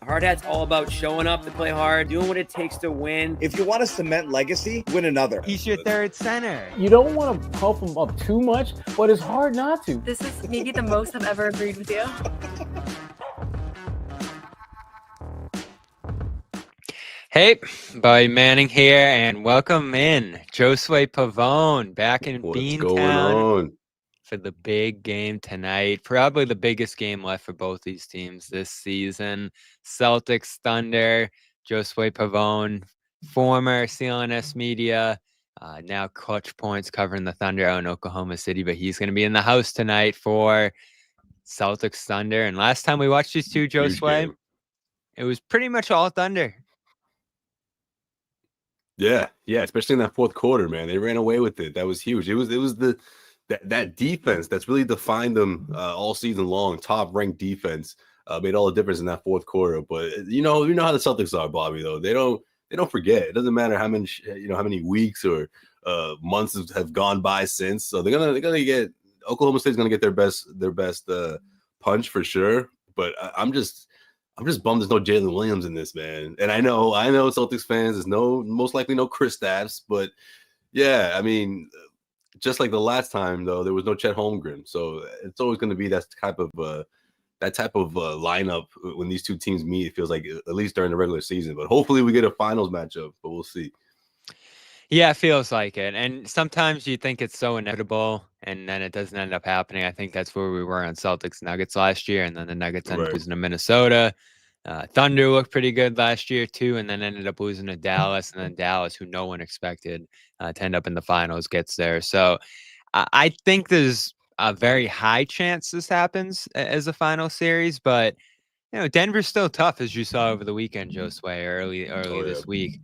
Hard Hat's all about showing up to play hard, doing what it takes to win. If you want to cement legacy, win another. He's your third center. You don't want to pump him up too much, but it's hard not to. This is maybe the most I've ever agreed with you. Hey, Bobby Manning here, and welcome in Josue Pavon back in Beantown for the big game tonight. Probably the biggest game left for both these teams this season. Celtics Thunder. Josue Pavon, former CLNS media, now Clutch Points covering the Thunder out in Oklahoma City, but he's going to be in the house tonight for Celtics Thunder. And last time we watched these two, Josue, it was pretty much all Thunder. Yeah, especially in that fourth quarter, man. They ran away with it. That was huge. It was that defense that's really defined them all season long. Top ranked defense made all the difference in that fourth quarter. But you know how the Celtics are, Bobby. Though they don't forget. It doesn't matter how many weeks or months have gone by since. So they're gonna get Oklahoma State's gonna get their best punch for sure. But I'm just bummed there's no Jalen Williams in this, man. And I know Celtics fans, there's most likely no Kristaps, but yeah, I mean, just like the last time though, there was no Chet Holmgren. So it's always going to be that type of lineup when these two teams meet. It feels like at least during the regular season, but hopefully we get a finals matchup, but we'll see. Yeah, it feels like it. And sometimes you think it's so inevitable, and then it doesn't end up happening. I think that's where we were on Celtics Nuggets last year, and then the Nuggets ended up losing to Minnesota. Thunder looked pretty good last year too, and then ended up losing to Dallas, and then Dallas, who no one expected to end up in the finals, gets there. So I think there's a very high chance this happens as a final series, but Denver's still tough, as you saw over the weekend, Josue, early this week.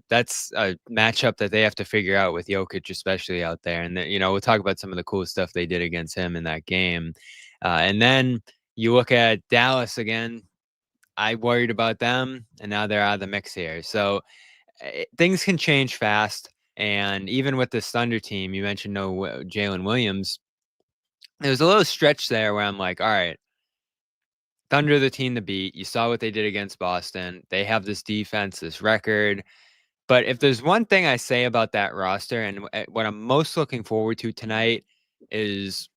That's a matchup that they have to figure out with Jokic, especially out there. And we'll talk about some of the cool stuff they did against him in that game. And then you look at Dallas again. I worried about them, and now they're out of the mix here. So things can change fast. And even with this Thunder team, you mentioned no Jalen Williams. There's a little stretch there where I'm like, all right, Thunder the team to beat. You saw what they did against Boston. They have this defense, this record. But if there's one thing I say about that roster, and what I'm most looking forward to tonight, is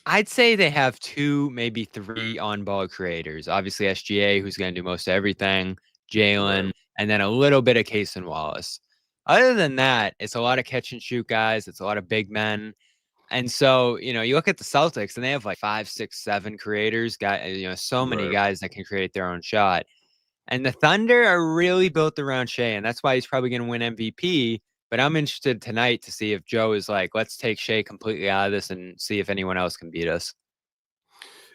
I'd say they have 2, maybe 3 on-ball creators. Obviously, SGA, who's going to do most of everything, Jalen, and then a little bit of Case and Wallace. Other than that, it's a lot of catch-and-shoot guys. It's a lot of big men. And so, you look at the Celtics, and they have like 5, 6, 7 creators, so many guys that can create their own shot. And the Thunder are really built around Shea, and that's why he's probably going to win MVP. But I'm interested tonight to see if Joe is like, let's take Shea completely out of this and see if anyone else can beat us.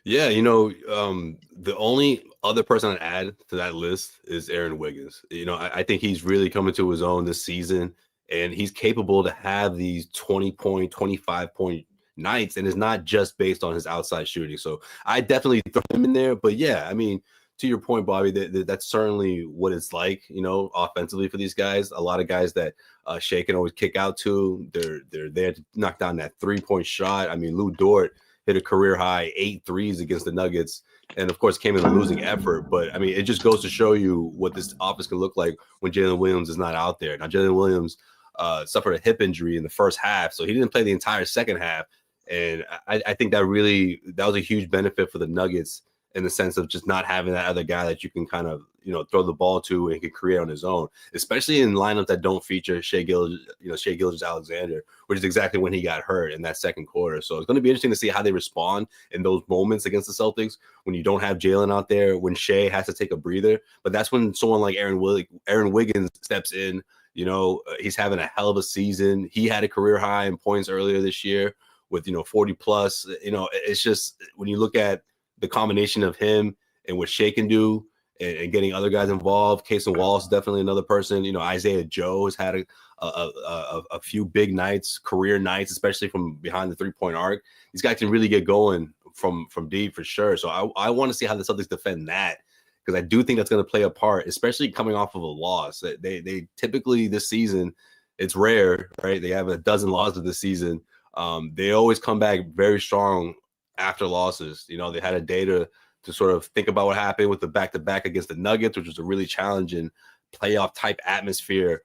Yeah, the only other person I'd add to that list is Aaron Wiggins. I think he's really coming to his own this season. And he's capable to have these 20-point, 25-point nights, and it's not just based on his outside shooting. So I definitely throw him in there. But yeah, I mean, to your point, Bobby, that's certainly what it's like, offensively for these guys. A lot of guys that Shea can always kick out to. They're there to knock down that 3-point shot. I mean, Lou Dort hit a career high 8 threes against the Nuggets, and of course came in a losing effort. But I mean, it just goes to show you what this offense can look like when Jalen Williams is not out there. Now, Jalen Williams suffered a hip injury in the first half, so he didn't play the entire second half. And I think that was a huge benefit for the Nuggets in the sense of just not having that other guy that you can kind of, throw the ball to and can create on his own, especially in lineups that don't feature Shea Gilgeous-Alexander, which is exactly when he got hurt in that second quarter. So it's going to be interesting to see how they respond in those moments against the Celtics when you don't have Jalen out there, when Shea has to take a breather. But that's when someone like Aaron Wiggins steps in. He's having a hell of a season. He had a career high in points earlier this year with, 40 plus. It's just when you look at the combination of him and what Shea can do and getting other guys involved. Case and Wallace is definitely another person. Isaiah Joe has had a few big nights, career nights, especially from behind the 3-point arc. These guys can really get going from deep for sure. So I want to see how the Celtics defend that, because I do think that's going to play a part, especially coming off of a loss. They typically this season, it's rare, right? They have a dozen losses this season. They always come back very strong after losses. You know, they had a day to sort of think about what happened with the back-to-back against the Nuggets, which was a really challenging playoff type atmosphere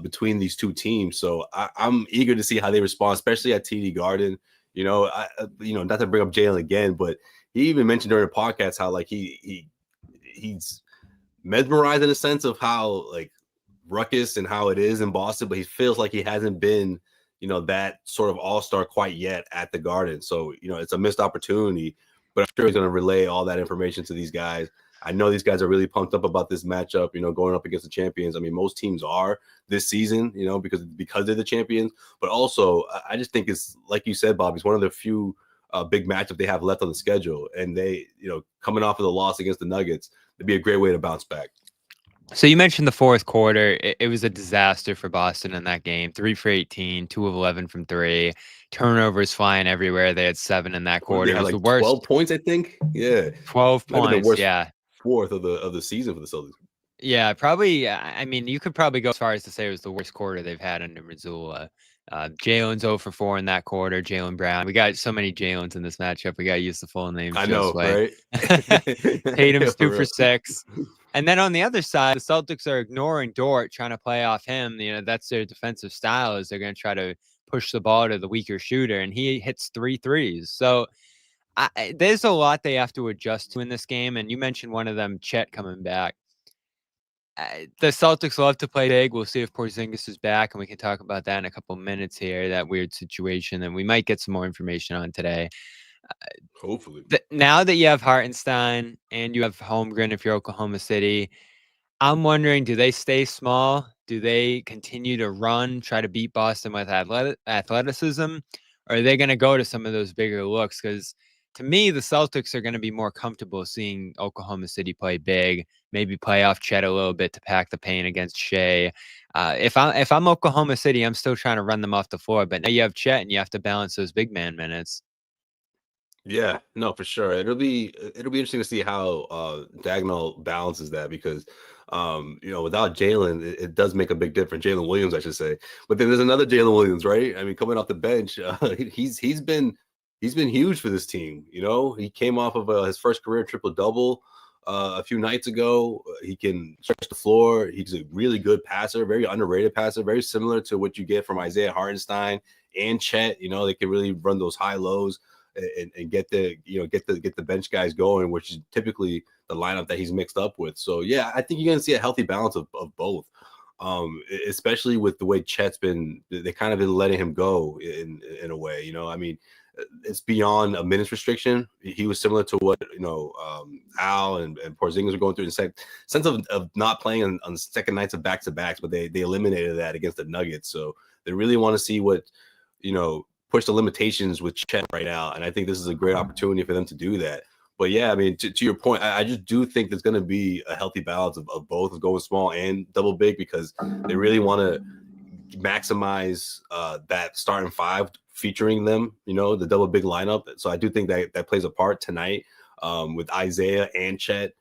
between these two teams. So I'm eager to see how they respond, especially at TD Garden. You know, not to bring up Jalen again, but he even mentioned during the podcast how like he's mesmerized in a sense of how like ruckus and how it is in Boston, but he feels like he hasn't been, you know, that sort of all-star quite yet at the Garden. So, you know, it's a missed opportunity, but I'm sure he's going to relay all that information to these guys. I know these guys are really pumped up about this matchup, you know, going up against the champions. I mean, most teams are this season, you know, because they're the champions, but also I just think it's, like you said, Bob, it's one of the few big matchup they have left on the schedule. And they, you know, coming off of the loss against the Nuggets, it'd be a great way to bounce back. So you mentioned the fourth quarter. It was a disaster for Boston in that game. 3 for 18, 2 of 11 from 3. Turnovers flying everywhere. They had 7 in that quarter. They It had was like the worst. 12 points, I think. Yeah. 12 Might have been points. the worst Yeah. fourth of the season for the Celtics. Yeah, probably. I mean, you could probably go as far as to say it was the worst quarter they've had under Missoula. Jalen's 0 for 4 in that quarter. Jalen Brown. We got so many Jalen's in this matchup. We got to use the full name. I know, right? Tatum's Yeah, 2 for 6. And then on the other side, the Celtics are ignoring Dort, trying to play off him. You know, that's their defensive style, is they're going to try to push the ball to the weaker shooter, and he hits 3 threes. So there's a lot they have to adjust to in this game. And you mentioned one of them, Chet, coming back. The Celtics love to play big. We'll see if Porzingis is back, and we can talk about that in a couple minutes here, that weird situation, and we might get some more information on today. Hopefully. Now that you have Hartenstein and you have Holmgren if you're Oklahoma City, I'm wondering, do they stay small? Do they continue to run, try to beat Boston with athleticism? Or are they going to go to some of those bigger looks? Because to me, the Celtics are going to be more comfortable seeing Oklahoma City play big, maybe play off Chet a little bit to pack the paint against Shea. If I'm Oklahoma City, I'm still trying to run them off the floor. But now you have Chet and you have to balance those big man minutes. Yeah, no, for sure. It'll be interesting to see how Dagnall balances that, because you know, without Jalen, it does make a big difference. Jalen Williams, I should say. But then there's another Jalen Williams, right? I mean, coming off the bench, he's been huge for this team. You know, he came off of his first career triple-double a few nights ago. He can stretch the floor. He's a really good passer, very underrated passer, very similar to what you get from Isaiah Hartenstein and Chet. You know, they can really run those high lows and get the bench guys going, which is typically the lineup that he's mixed up with. So yeah, I think you're gonna see a healthy balance of both, especially with the way Chet's been. They kind of been letting him go in a way. You know, I mean, it's beyond a minutes restriction. He was similar to what, you know, Al and Porzingis were going through in the sense of not playing on the second nights of back-to-backs, but they eliminated that against the Nuggets. So they really want to see what, you know, push the limitations with Chet right now. And I think this is a great opportunity for them to do that. But yeah, I mean, to your point, I just do think there's going to be a healthy balance of both, going small and double big, because they really want to maximize that starting five featuring them, you know, the double big lineup. So I do think that plays a part tonight with Isaiah and Chet.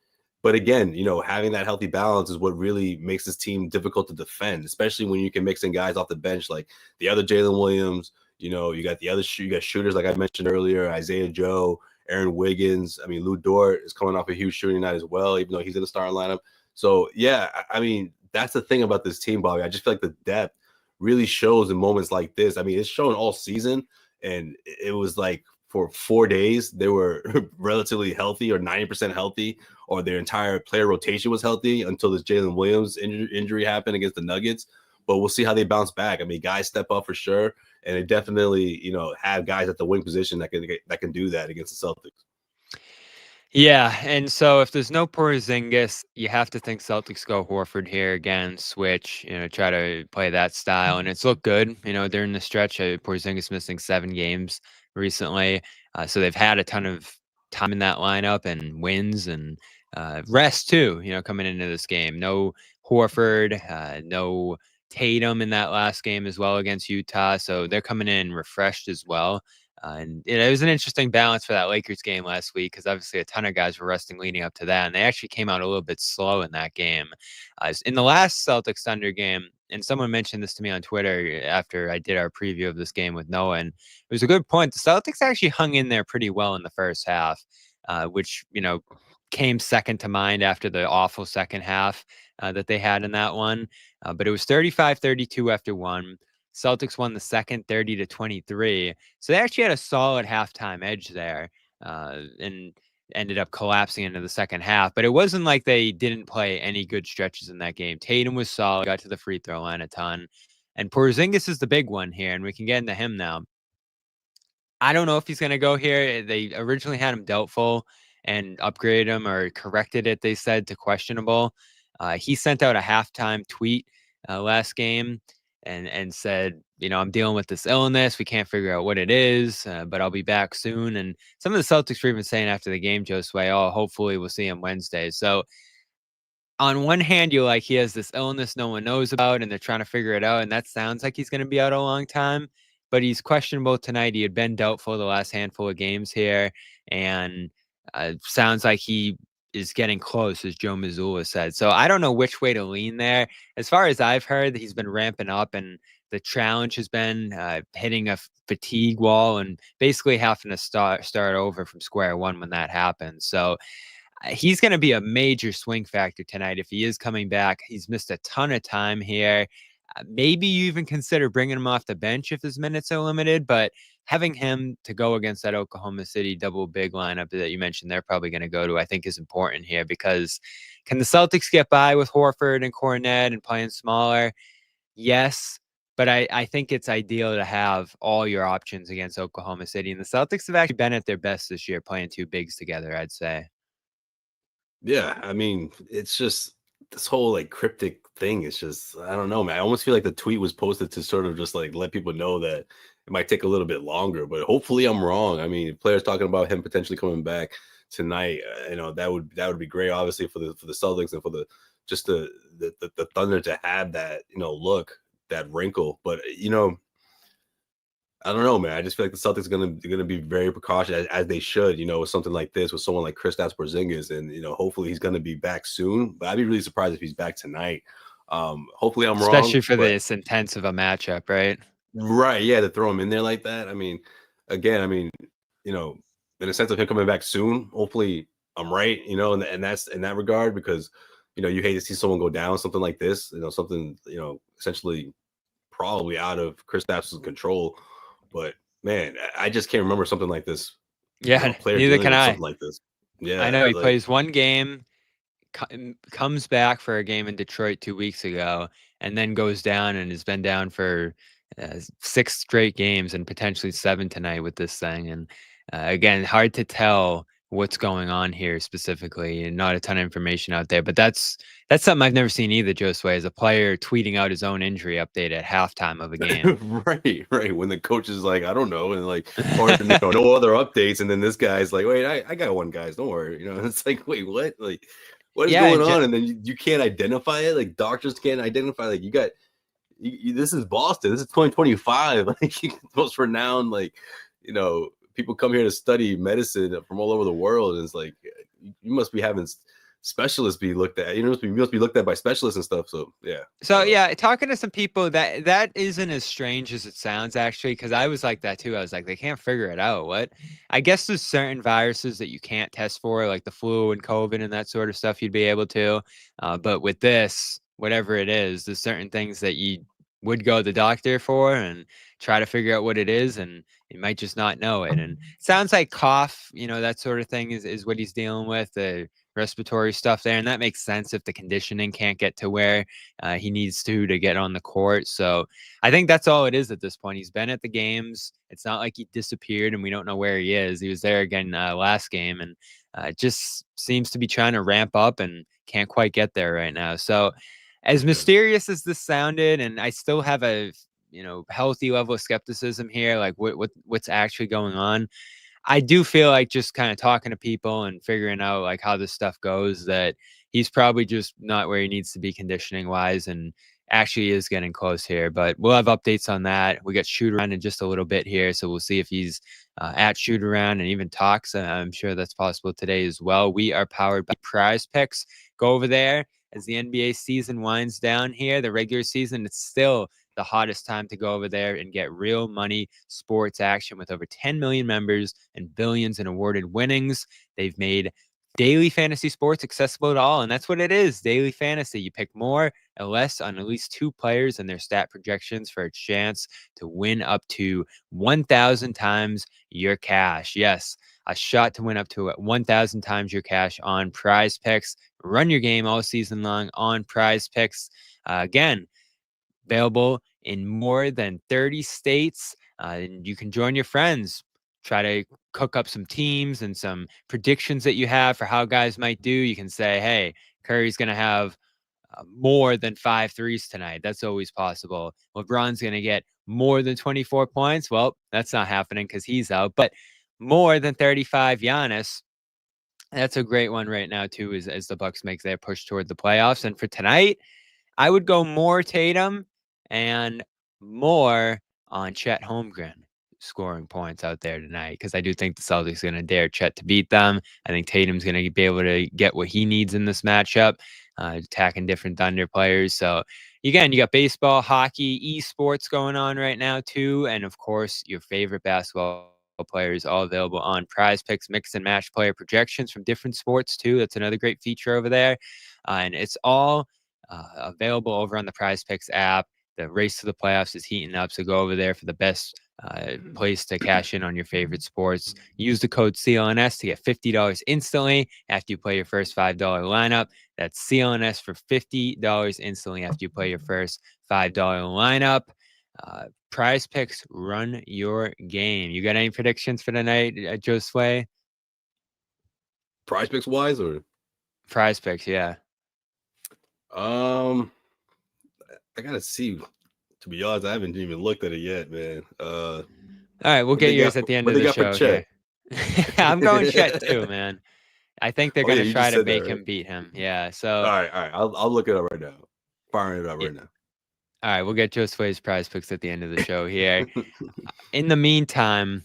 But again, you know, having that healthy balance is what really makes this team difficult to defend, especially when you can mix in guys off the bench like the other Jalen Williams. You know, you got you got shooters like I mentioned earlier, Isaiah Joe, Aaron Wiggins. I mean, Lou Dort is coming off a huge shooting night as well, even though he's in the starting lineup. So yeah, I mean, that's the thing about this team, Bobby. I just feel like the depth really shows in moments like this. I mean, it's shown all season, and it was like for 4 days they were relatively healthy, or 90% healthy, or their entire player rotation was healthy until this Jalen Williams injury happened against the Nuggets. But we'll see how they bounce back. I mean, guys step up for sure, and they definitely, you know, have guys at the wing position that can do that against the Celtics. Yeah, and so if there's no Porzingis, you have to think Celtics go Horford here again, switch, you know, try to play that style, and it's looked good, you know, during the stretch. Porzingis missing 7 games recently, so they've had a ton of time in that lineup and wins and rest too, you know, coming into this game. No Horford, no Tatum in that last game as well against Utah, so they're coming in refreshed as well. And it was an interesting balance for that Lakers game last week, because obviously a ton of guys were resting leading up to that, and they actually came out a little bit slow in that game. In the last Celtics Thunder game, and someone mentioned this to me on Twitter after I did our preview of this game with Noah, and it was a good point. The Celtics actually hung in there pretty well in the first half, which, came second to mind after the awful second half that they had in that one. But it was 35-32 after one. Celtics won the second 30-23. So they actually had a solid halftime edge there, and ended up collapsing into the second half. But it wasn't like they didn't play any good stretches in that game. Tatum was solid, got to the free throw line a ton. And Porzingis is the big one here, and we can get into him now. I don't know if he's going to go here. They originally had him doubtful and upgraded him or corrected it, they said, to questionable. He sent out a halftime tweet last game and said, I'm dealing with this illness. We can't figure out what it is, but I'll be back soon. And some of the Celtics were even saying after the game, Josue, hopefully we'll see him Wednesday. So on one hand, you're like, he has this illness no one knows about, and they're trying to figure it out. And that sounds like he's going to be out a long time, but he's questionable tonight. He had been doubtful the last handful of games here, and sounds like he is getting close, as Joe Mazzulla said. So I don't know which way to lean there. As far as I've heard, he's been ramping up, and the challenge has been hitting a fatigue wall and basically having to start over from square one when that happens. So he's going to be a major swing factor tonight if he is coming back. He's missed a ton of time here. Maybe you even consider bringing him off the bench if his minutes are limited, but having him to go against that Oklahoma City double big lineup that you mentioned they're probably going to go to, I think is important here, because can the Celtics get by with Horford and Cornet and playing smaller? Yes, but I think it's ideal to have all your options against Oklahoma City, and the Celtics have actually been at their best this year playing two bigs together, I'd say. Yeah, I mean, it's just this whole like cryptic thing. It's just, I don't know, man. I almost feel like the tweet was posted to sort of just like let people know that it might take a little bit longer, but hopefully I'm wrong. I mean, players talking about him potentially coming back tonight, that would be great, obviously, for the Celtics and for the Thunder to have that, look, that wrinkle. But I don't know, man. I just feel like the Celtics are gonna be very precautious, as they should, with something like this, with someone like Kristaps Porzingis, and hopefully he's gonna be back soon. But I'd be really surprised if he's back tonight. Hopefully I'm wrong, especially for this intense of a matchup, right? Right, yeah, to throw him in there like that. I mean, again, in a sense of him coming back soon, hopefully I'm right, and that's in that regard, because you hate to see someone go down, something like this, something, essentially probably out of Kristaps' control. But man, I just can't remember something like this. Yeah, neither can I. Something like this. Yeah, I know he plays one game, comes back for a game in Detroit 2 weeks ago, and then goes down and has been down for 6 straight games and potentially 7 tonight with this thing. And again, hard to tell what's going on here specifically, and not a ton of information out there. But that's something I've never seen either, Josue, as a player tweeting out his own injury update at halftime of a game. right. When the coach is like, I don't know, and like, or no other updates, and then this guy's like, wait, I got one, guys, don't worry. It's like, wait, what? Like, what is going on? And then you can't identify it. Like, doctors can't identify. Like, this is Boston. This is 2025. Like, most renowned, people come here to study medicine from all over the world, and it's like, you must be having specialists be looked at. You must be looked at by specialists and stuff. So yeah. So yeah, talking to some people, that isn't as strange as it sounds, actually, because I was like that too. I was like, they can't figure it out. What? I guess there's certain viruses that you can't test for, like the flu and COVID and that sort of stuff. You'd be able to, but with this, whatever it is, there's certain things that you would go to the doctor for and try to figure out what it is, and you might just not know it. And it sounds like cough, that sort of thing is what he's dealing with, the respiratory stuff there. And that makes sense if the conditioning can't get to where he needs to get on the court. So I think that's all it is at this point. He's been at the games. It's not like he disappeared and we don't know where he is. He was there again last game, and just seems to be trying to ramp up and can't quite get there right now. So as mysterious as this sounded, and I still have a healthy level of skepticism here, like what's actually going on, I do feel like just kind of talking to people and figuring out like how this stuff goes, that he's probably just not where he needs to be conditioning wise, and actually is getting close here. But we'll have updates on that. We got shoot around in just a little bit here, so we'll see if he's at shoot around and even talks. I'm sure that's possible today as well. We are powered by Prize Picks. Go over there as the NBA season winds down here, the regular season, it's still the hottest time to go over there and get real money sports action with over 10 million members and billions in awarded winnings. They've made daily fantasy sports accessible to all, and that's what it is, daily fantasy. You pick more or less on at least 2 players and their stat projections for a chance to win up to 1,000 times your cash. Yes, a shot to win up to 1,000 times your cash on Prize Picks. Run your game all season long on Prize Picks. Again, available in more than 30 states. And you can join your friends, try to cook up some teams and some predictions that you have for how guys might do. You can say, hey, Curry's going to have more than 5 threes tonight. That's always possible. LeBron's going to get more than 24 points. Well, that's not happening because he's out. But more than 35, Giannis. That's a great one right now, too, as the Bucks make their push toward the playoffs. And for tonight, I would go more Tatum and more on Chet Holmgren scoring points out there tonight, because I do think the Celtics are going to dare Chet to beat them. I think Tatum's going to be able to get what he needs in this matchup, attacking different Thunder players. So again, you got baseball, hockey, esports going on right now too, and of course your favorite basketball players all available on Prize Picks, mix and match player projections from different sports too. That's another great feature over there, and it's all available over on the Prize Picks app. The race to the playoffs is heating up, so go over there for the best place to cash in on your favorite sports. Use the code CLNS to get $50 instantly after you play your first $5 lineup. That's CLNS for $50 instantly after you play your first $5 lineup. Prize Picks, run your game. You got any predictions for tonight, Josue? Prize Picks wise, or Prize Picks, yeah. I gotta see. To be honest, I haven't even looked at it yet, man. All right, we'll get yours at the end of the show here. I'm going Chet too, man. I think they're going to try to make him beat him. Yeah. So. All right. I'll look it up right now. Firing it up right now. All right, we'll get Josue's Prize Picks at the end of the show here. In the meantime,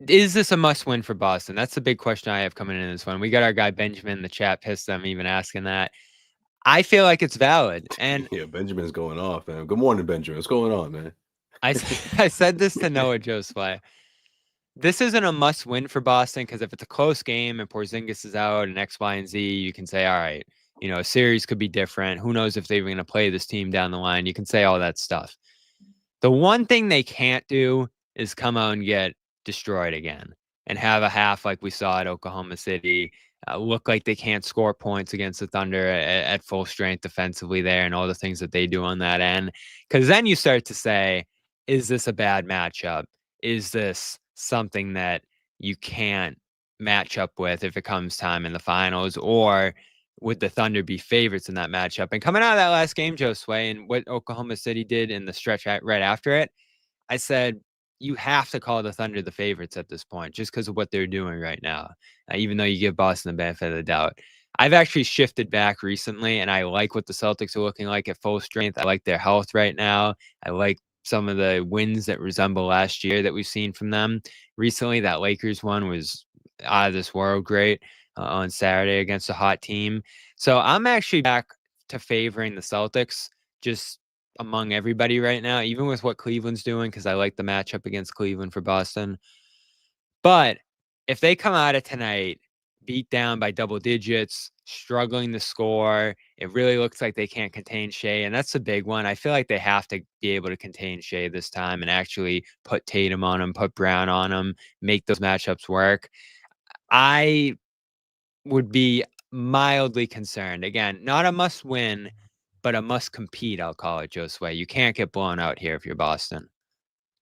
is this a must-win for Boston? That's the big question I have coming in this one. We got our guy Benjamin in the chat, pissed I'm even asking that. I feel like it's valid. And yeah, Benjamin's going off, man. Good morning, Benjamin. What's going on, man? I said this to Noah Josue. This isn't a must-win for Boston, because if it's a close game and Porzingis is out and X, Y, and Z, you can say, all right, you know, a series could be different. Who knows if they're going to play this team down the line? You can say all that stuff. The one thing they can't do is come out and get destroyed again and have a half like we saw at Oklahoma City, look like they can't score points against the Thunder at full strength defensively there, and all the things that they do on that end. Because then you start to say, is this a bad matchup? Is this something that you can't match up with if it comes time in the finals? Or would the Thunder be favorites in that matchup? And coming out of that last game, Josue, and what Oklahoma City did in the stretch right after it, I said, you have to call the Thunder the favorites at this point, just because of what they're doing right now, even though you give Boston the benefit of the doubt. I've actually shifted back recently, and I like what the Celtics are looking like at full strength. I like their health right now. I like some of the wins that resemble last year that we've seen from them recently. That Lakers one was out of this world great on Saturday against a hot team. So I'm actually back to favoring the Celtics just among everybody right now, even with what Cleveland's doing, because I like the matchup against Cleveland for Boston. But if they come out of tonight beat down by double digits, struggling to score, it really looks like they can't contain Shea, and that's the big one. I feel like they have to be able to contain Shea this time and actually put Tatum on him, put Brown on him, make those matchups work. I would be mildly concerned. Again, not a must win, but a must compete, I'll call it, Josue. You can't get blown out here if you're Boston.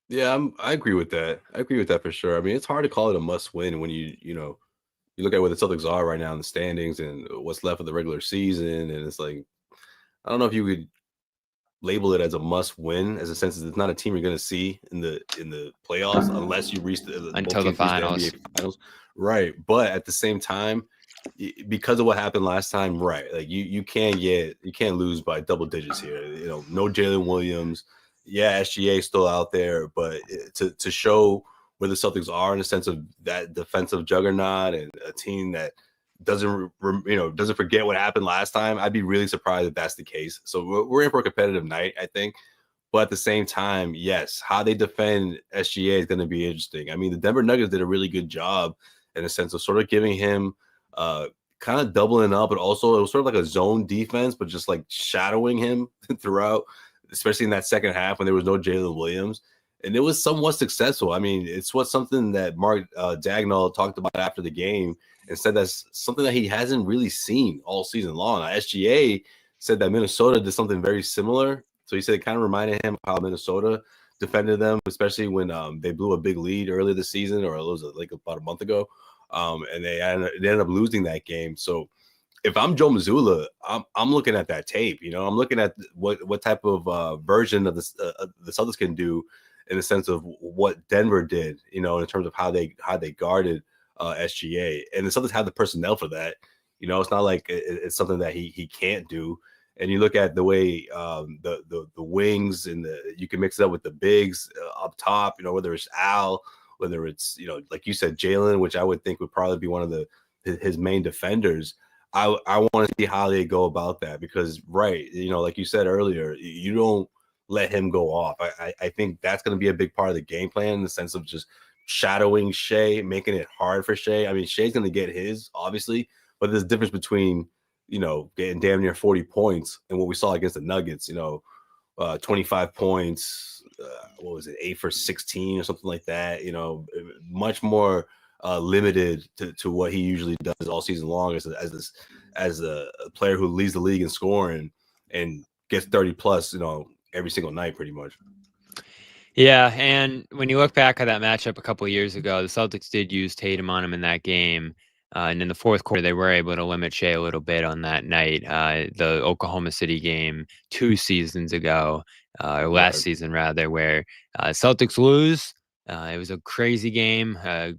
Yeah, I agree with that. I agree with that for sure. I mean, it's hard to call it a must win when you look at where the Celtics are right now in the standings and what's left of the regular season. And it's like, I don't know if you could label it as a must win, as a sense that it's not a team you're going to see in the playoffs unless you reach until the finals. The NBA finals. Right. But at the same time, because of what happened last time, right, like you can't lose by double digits here. No Jalen Williams. Yeah, SGA is still out there, but to show where the Celtics are in the sense of that defensive juggernaut and a team that doesn't forget what happened last time, I'd be really surprised if that's the case. So we're in for a competitive night, I think. But at the same time, yes, how they defend SGA is going to be interesting. I mean, the Denver Nuggets did a really good job in a sense of sort of giving him kind of doubling up, but also it was sort of like a zone defense, but just like shadowing him throughout, especially in that second half when there was no Jalen Williams. And it was somewhat successful. I mean, it's something that Mark Dagnall talked about after the game and said that's something that he hasn't really seen all season long. SGA said that Minnesota did something very similar. So he said it kind of reminded him of how Minnesota defended them, especially when they blew a big lead earlier this season, or it was like about a month ago. And they ended up losing that game. So if I'm Joe Mazzulla, I'm looking at that tape. I'm looking at what type of version of the Celtics can do in the sense of what Denver did, in terms of how they guarded SGA, and the Celtics have the personnel for that. It's not like it's something that he can't do. And you look at the way the wings and you can mix it up with the bigs up top. Whether it's Al, whether it's like you said, Jalen, which I would think would probably be one of his main defenders. I want to see how they go about that because, right, like you said earlier, you don't let him go off. I think that's going to be a big part of the game plan in the sense of just shadowing Shea, making it hard for Shea. I mean, Shea's going to get his, obviously, but there's a difference between, getting damn near 40 points and what we saw against the Nuggets, 25 points, what was it, 8 for 16 or something like that, much more limited to what he usually does all season long as a player who leads the league in scoring and gets 30 plus, every single night pretty much. Yeah, and when you look back at that matchup a couple of years ago, the Celtics did use Tatum on him in that game. And in the fourth quarter, they were able to limit Shea a little bit on that night. The Oklahoma City game 2 seasons ago, or last season rather, where Celtics lose. It was a crazy game,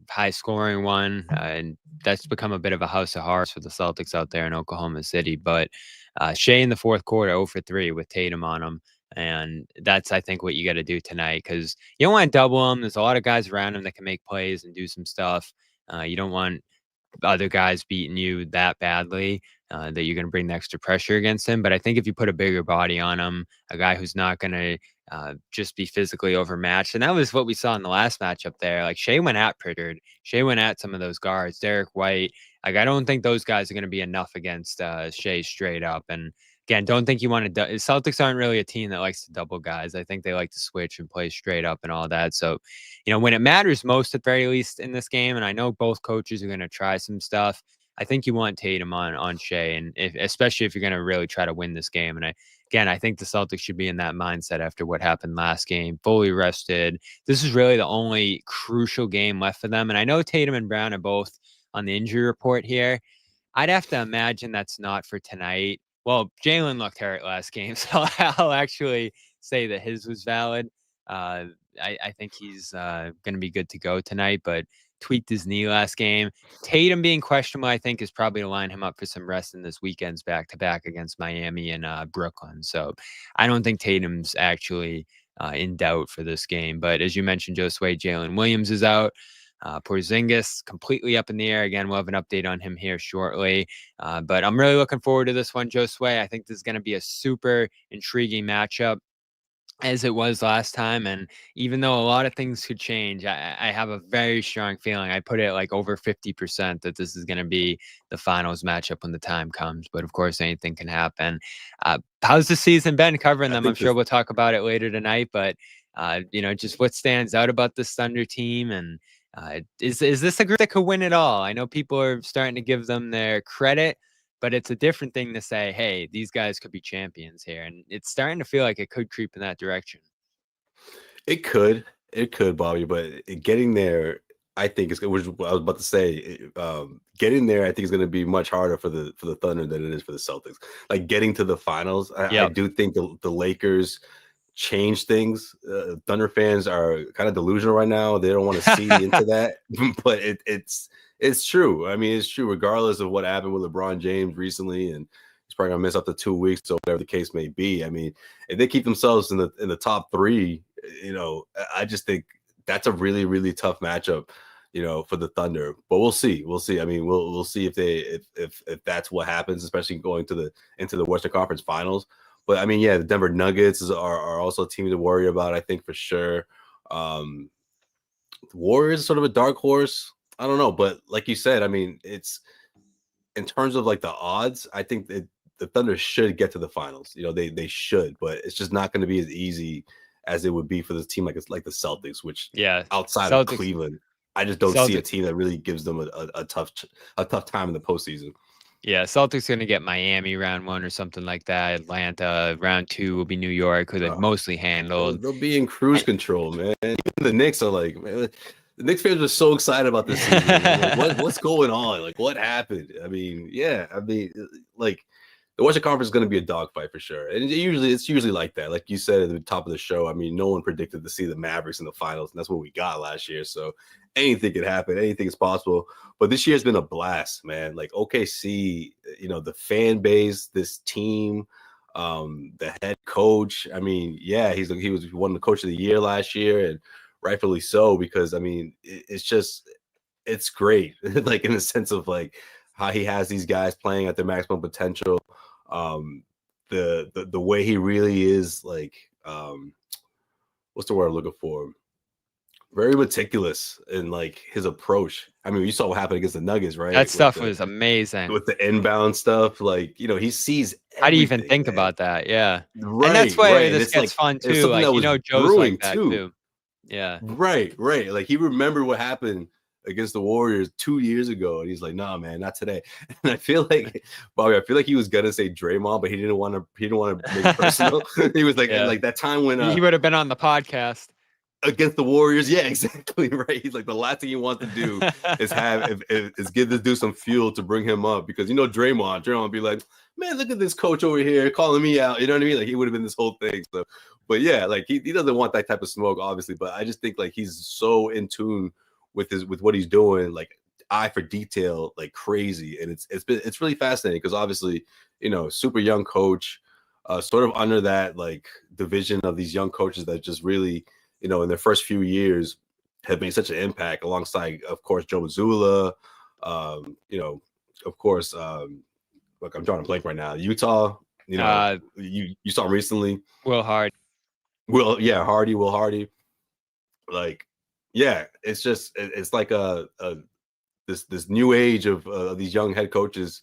high scoring one, and that's become a bit of a house of horrors for the Celtics out there in Oklahoma City. But Shea in the fourth quarter, 0 for 3 with Tatum on him. And that's, I think, what you got to do tonight because you don't want to double him. There's a lot of guys around him that can make plays and do some stuff. You don't want other guys beating you that badly that you're going to bring the extra pressure against him. But I think if you put a bigger body on him, a guy who's not going to just be physically overmatched. And that was what we saw in the last matchup there. Like Shea went at Pritchard. Shea went at some of those guards, Derek White. Like, I don't think those guys are going to be enough against Shea straight up. And again, don't think you want to. Celtics aren't really a team that likes to double guys. I think they like to switch and play straight up and all that. So, when it matters most, at the very least in this game, and I know both coaches are going to try some stuff, I think you want Tatum on Shea, and especially if you're going to really try to win this game. And I think the Celtics should be in that mindset after what happened last game, fully rested. This is really the only crucial game left for them. And I know Tatum and Brown are both on the injury report here. I'd have to imagine that's not for tonight. Well, Jalen looked hurt last game, so I'll actually say that his was valid. I think he's going to be good to go tonight, but tweaked his knee last game. Tatum being questionable, I think, is probably to line him up for some rest in this weekend's back-to-back against Miami and Brooklyn. So I don't think Tatum's actually in doubt for this game. But as you mentioned, Josue, Jalen Williams is out. Porzingis completely up in the air. Again, we'll have an update on him here shortly. But I'm really looking forward to this one, Josue. I think this is going to be a super intriguing matchup as it was last time. And even though a lot of things could change, I have a very strong feeling. I put it like over 50% that this is going to be the finals matchup when the time comes. But of course, anything can happen. How's the season been covering them? I'm sure we'll talk about it later tonight. But, just what stands out about this Thunder team and is this a group that could win it all? I know people are starting to give them their credit, but it's a different thing to say, hey, these guys could be champions here. And it's starting to feel like it could creep in that direction. It could, Bobby, but getting there, I think is, which I was about to say, getting there, I think is going to be much harder for the Thunder than it is for the Celtics. Like getting to the finals, I do think the Lakers change things. Thunder fans are kind of delusional right now. They don't want to see into that, but it's true. I mean, it's true regardless of what happened with LeBron James recently, and he's probably gonna miss up to 2 weeks or whatever the case may be. I mean, if they keep themselves in the top 3, I just think that's a really, really tough matchup for the Thunder. But we'll see. We'll see. I mean, we'll see if that's what happens, especially going into the Western Conference Finals. But I mean, yeah, the Denver Nuggets are also a team to worry about, I think, for sure. The Warriors is sort of a dark horse. I don't know, but like you said, I mean, it's in terms of like the odds, I think that the Thunder should get to the finals. They should, but it's just not going to be as easy as it would be for this team like the Celtics, which outside of Cleveland, I just don't see a team that really gives them a tough time in the postseason. Yeah, Celtics going to get Miami round 1 or something like that. Atlanta round 2 will be New York, who they've mostly handled. They'll be in cruise control, man. Even the Knicks are like, man, the Knicks fans are so excited about this season. Like, what's going on? Like, what happened? I mean, like the Western Conference is going to be a dogfight for sure, and it's usually like that. Like you said at the top of the show, I mean, no one predicted to see the Mavericks in the finals, and that's what we got last year. So anything could happen, anything is possible. But this year's been a blast, man. Like OKC, the fan base, this team, the head coach. I mean, yeah, he won the coach of the year last year, and rightfully so, because I mean, it's great. Like in the sense of like how he has these guys playing at their maximum potential. The way he really is, like, what's the word I'm looking for? Very meticulous in like his approach. I mean, you saw what happened against the Nuggets, right? That stuff was amazing. With the inbound stuff, like, he sees everything. How do you even think about that? Yeah. Right. And that's why right. this gets fun too. Like, Joe's like that too. Yeah. Right. Like he remembered what happened against the Warriors 2 years ago, and he's like, "Nah, man, not today." And I feel like, Bobby, he was gonna say Draymond, but he didn't want to make it personal. He was like, like that time when he would have been on the podcast against the Warriors. Yeah, exactly. Right. He's like, the last thing he wants to do is give this dude some fuel to bring him up, because Draymond would be like, "Man, look at this coach over here calling me out." You know what I mean? Like, he would have been this whole thing. So, but yeah, like he doesn't want that type of smoke, obviously. But I just think like he's so in tune with what he's doing, like eye for detail, like crazy. And it's really fascinating because obviously, super young coach, sort of under that like division of these young coaches that just really, in their first few years have made such an impact, alongside, of course, Joe Mazzulla, of course, look, I'm drawing a blank right now. Utah, you saw him recently. Will Hardy. Will Hardy. Like, yeah, it's just it's like this new age of these young head coaches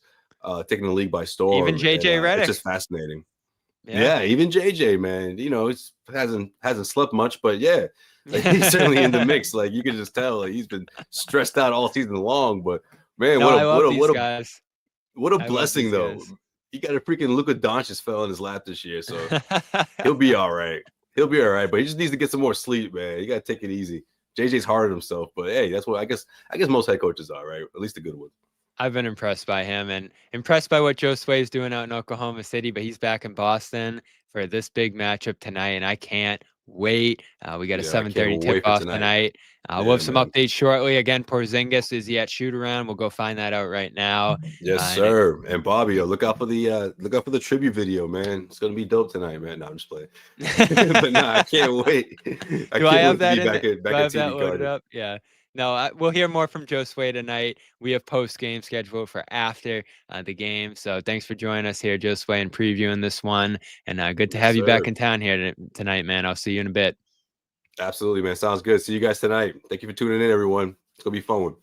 taking the league by storm. Even JJ Redick. It's just fascinating. Yeah, even JJ, man. It's hasn't slept much, but yeah, like, he's certainly in the mix. Like, you can just tell, like, he's been stressed out all season long. But man, what a blessing though. He got a freaking Luka Doncic fell in his lap this year, so he'll be all right. But he just needs to get some more sleep, man. You got to take it easy. JJ's hard on himself, but hey, that's what I guess most head coaches are, right? At least the good ones. I've been impressed by him and impressed by what Josue is doing out in Oklahoma City, but he's back in Boston for this big matchup tonight, and I can't wait. We got a 7:30 tip-off tonight. We'll have some updates shortly. Again, Porzingis, is he at shoot-around? We'll go find that out right now. Yes, sir. And Bobby, look out for the tribute video, man. It's gonna be dope tonight, man. No, I'm just playing. But no, I can't wait. Do I have that loaded up? Yeah. No, we'll hear more from Josue tonight. We have post-game scheduled for after the game. So thanks for joining us here, Josue, and previewing this one. And good to have you back in town here tonight, man. I'll see you in a bit. Absolutely, man. Sounds good. See you guys tonight. Thank you for tuning in, everyone. It's going to be fun.